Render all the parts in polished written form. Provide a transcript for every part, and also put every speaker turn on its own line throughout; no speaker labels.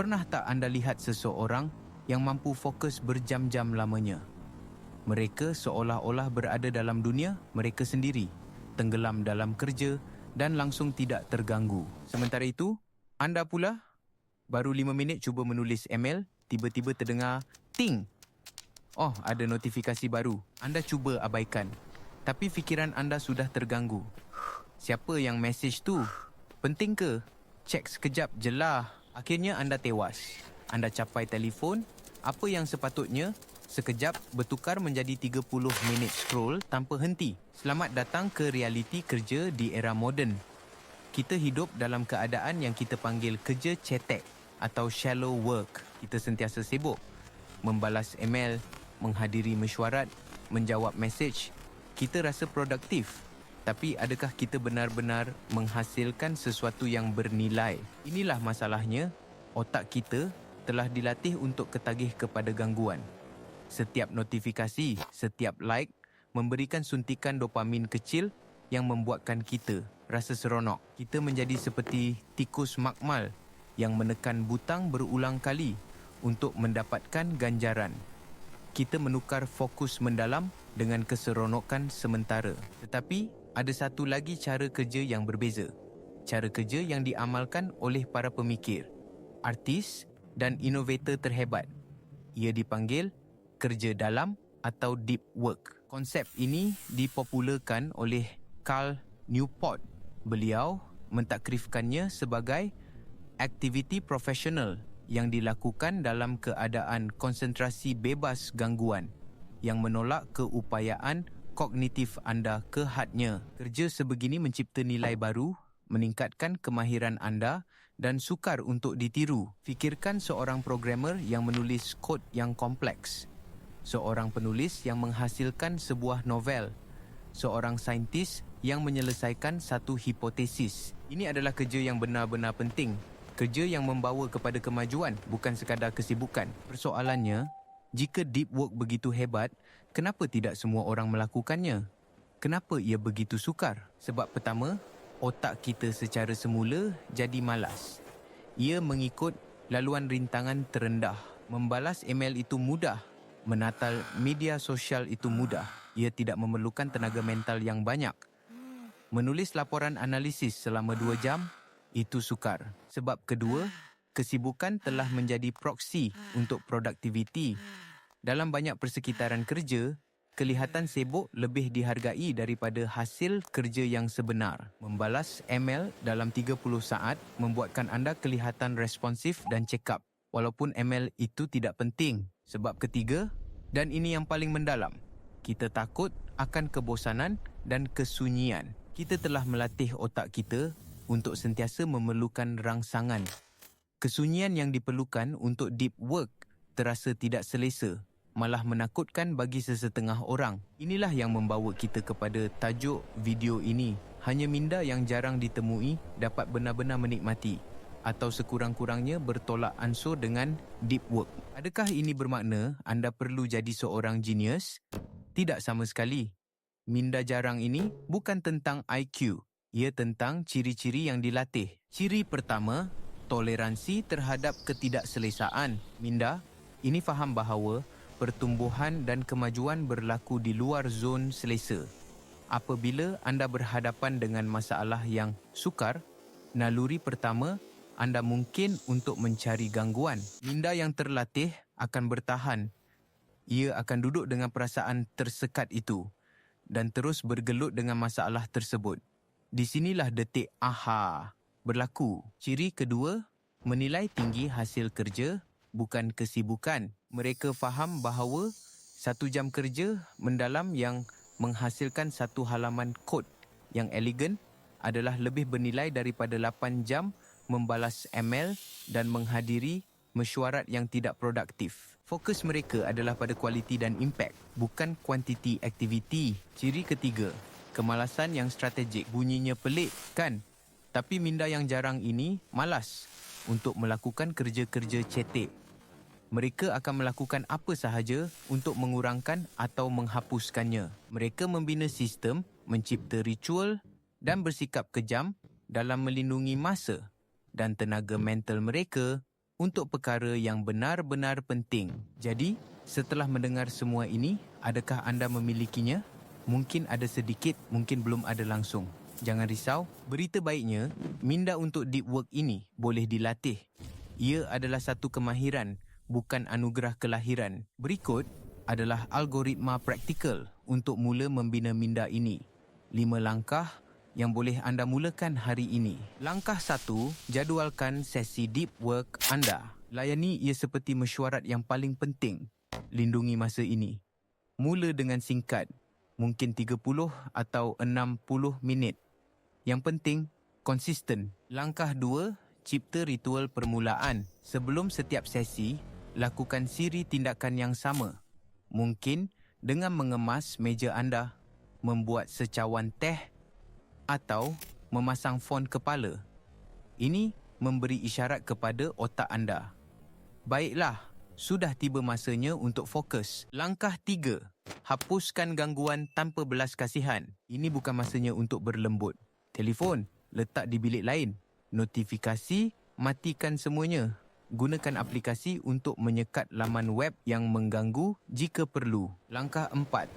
Pernah tak anda lihat seseorang yang mampu fokus berjam-jam lamanya? Mereka seolah-olah berada dalam dunia mereka sendiri, tenggelam dalam kerja dan langsung tidak terganggu. Sementara itu, anda pula baru 5 minit cuba menulis email, tiba-tiba terdengar ting. Oh, ada notifikasi baru. Anda cuba abaikan. Tapi fikiran anda sudah terganggu. Siapa yang mesej tu? Penting ke? Cek sekejap je lah. Akhirnya anda tewas. Anda capai telefon. Apa yang sepatutnya sekejap bertukar menjadi 30 minit scroll tanpa henti. Selamat datang ke realiti kerja di era moden. Kita hidup dalam keadaan yang kita panggil kerja cetek atau shallow work. Kita sentiasa sibuk. Membalas email, menghadiri mesyuarat, menjawab mesej. Kita rasa produktif. Tapi adakah kita benar-benar menghasilkan sesuatu yang bernilai? Inilah masalahnya. Otak kita telah dilatih untuk ketagih kepada gangguan. Setiap notifikasi, setiap like memberikan suntikan dopamin kecil yang membuatkan kita rasa seronok. Kita menjadi seperti tikus makmal yang menekan butang berulang kali untuk mendapatkan ganjaran. Kita menukar fokus mendalam dengan keseronokan sementara. Tetapi ada satu lagi cara kerja yang berbeza. Cara kerja yang diamalkan oleh para pemikir, artis dan inovator terhebat. Ia dipanggil kerja dalam atau deep work. Konsep ini dipopularkan oleh Cal Newport. Beliau mentakrifkannya sebagai aktiviti profesional yang dilakukan dalam keadaan konsentrasi bebas gangguan yang menolak keupayaan kognitif anda ke hadnya. Kerja sebegini mencipta nilai baru, meningkatkan kemahiran anda dan sukar untuk ditiru. Fikirkan seorang programmer yang menulis kod yang kompleks, seorang penulis yang menghasilkan sebuah novel, seorang saintis yang menyelesaikan satu hipotesis. Ini adalah kerja yang benar-benar penting. Kerja yang membawa kepada kemajuan, bukan sekadar kesibukan. Persoalannya, jika deep work begitu hebat, kenapa tidak semua orang melakukannya? Kenapa ia begitu sukar? Sebab pertama, otak kita secara semula jadi malas. Ia mengikut laluan rintangan terendah. Membalas email itu mudah. Menatal media sosial itu mudah. Ia tidak memerlukan tenaga mental yang banyak. Menulis laporan analisis selama 2 jam, itu sukar. Sebab kedua, kesibukan telah menjadi proksi untuk produktiviti. Dalam banyak persekitaran kerja, kelihatan sibuk lebih dihargai daripada hasil kerja yang sebenar. Membalas email dalam 30 saat membuatkan anda kelihatan responsif dan cekap, walaupun email itu tidak penting. Sebab ketiga, dan ini yang paling mendalam, kita takut akan kebosanan dan kesunyian. Kita telah melatih otak kita untuk sentiasa memerlukan rangsangan. Kesunyian yang diperlukan untuk deep work terasa tidak selesa, malah menakutkan bagi sesetengah orang. Inilah yang membawa kita kepada tajuk video ini. Hanya minda yang jarang ditemui dapat benar-benar menikmati atau sekurang-kurangnya bertolak ansur dengan deep work. Adakah ini bermakna anda perlu jadi seorang genius? Tidak sama sekali. Minda jarang ini bukan tentang IQ. Ia tentang ciri-ciri yang dilatih. Ciri pertama, toleransi terhadap ketidakselesaan. Minda ini faham bahawa pertumbuhan dan kemajuan berlaku di luar zon selesa. Apabila anda berhadapan dengan masalah yang sukar, naluri pertama anda mungkin untuk mencari gangguan. Minda yang terlatih akan bertahan. Ia akan duduk dengan perasaan tersekat itu dan terus bergelut dengan masalah tersebut. Di sinilah detik aha berlaku. Ciri kedua, menilai tinggi hasil kerja, bukan kesibukan. Mereka faham bahawa 1 jam kerja mendalam yang menghasilkan 1 halaman kod yang elegan adalah lebih bernilai daripada 8 jam membalas email dan menghadiri mesyuarat yang tidak produktif. Fokus mereka adalah pada kualiti dan impak, bukan kuantiti aktiviti. Ciri ketiga, kemalasan yang strategik. Bunyinya pelik, kan? Tapi minda yang jarang ini malas untuk melakukan kerja-kerja cetek. Mereka akan melakukan apa sahaja untuk mengurangkan atau menghapuskannya. Mereka membina sistem, mencipta ritual dan bersikap kejam dalam melindungi masa dan tenaga mental mereka untuk perkara yang benar-benar penting. Jadi, setelah mendengar semua ini, adakah anda memilikinya? Mungkin ada sedikit, mungkin belum ada langsung. Jangan risau, berita baiknya, minda untuk deep work ini boleh dilatih. Ia adalah satu kemahiran, bukan anugerah kelahiran. Berikut adalah algoritma praktikal untuk mula membina minda ini. 5 langkah yang boleh anda mulakan hari ini. Langkah 1, jadualkan sesi deep work anda. Layani ia seperti mesyuarat yang paling penting. Lindungi masa ini. Mula dengan singkat, mungkin 30 atau 60 minit. Yang penting, konsisten. Langkah 2, cipta ritual permulaan. Sebelum setiap sesi, lakukan siri tindakan yang sama. Mungkin dengan mengemas meja anda, membuat secawan teh atau memasang fon kepala. Ini memberi isyarat kepada otak anda. Baiklah, sudah tiba masanya untuk fokus. Langkah 3, hapuskan gangguan tanpa belas kasihan. Ini bukan masanya untuk berlembut. Telefon, letak di bilik lain. Notifikasi, matikan semuanya. Gunakan aplikasi untuk menyekat laman web yang mengganggu jika perlu. Langkah 4,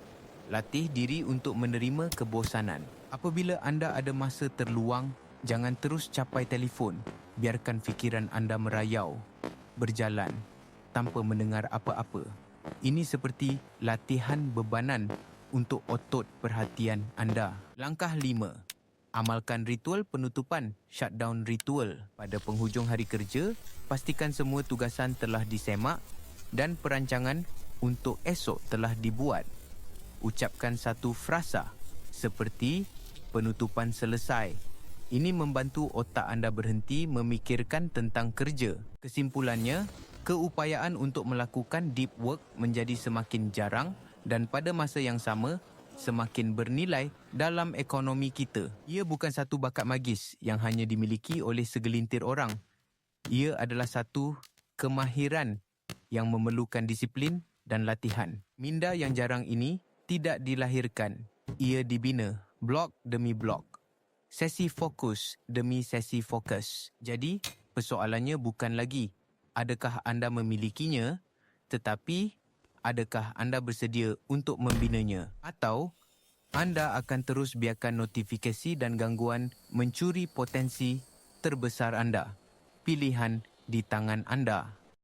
latih diri untuk menerima kebosanan. Apabila anda ada masa terluang, jangan terus capai telefon. Biarkan fikiran anda merayau, berjalan, tanpa mendengar apa-apa. Ini seperti latihan bebanan untuk otot perhatian anda. Langkah 5, amalkan ritual penutupan, shutdown ritual. Pada penghujung hari kerja, pastikan semua tugasan telah disemak dan perancangan untuk esok telah dibuat. Ucapkan satu frasa seperti penutupan selesai. Ini membantu otak anda berhenti memikirkan tentang kerja. Kesimpulannya, keupayaan untuk melakukan deep work menjadi semakin jarang dan pada masa yang sama, semakin bernilai dalam ekonomi kita. Ia bukan satu bakat magis yang hanya dimiliki oleh segelintir orang. Ia adalah satu kemahiran yang memerlukan disiplin dan latihan. Minda yang jarang ini tidak dilahirkan. Ia dibina, blok demi blok. Sesi fokus demi sesi fokus. Jadi, persoalannya bukan lagi adakah anda memilikinya, tetapi adakah anda bersedia untuk membinanya? Atau anda akan terus biarkan notifikasi dan gangguan mencuri potensi terbesar anda? Pilihan di tangan anda.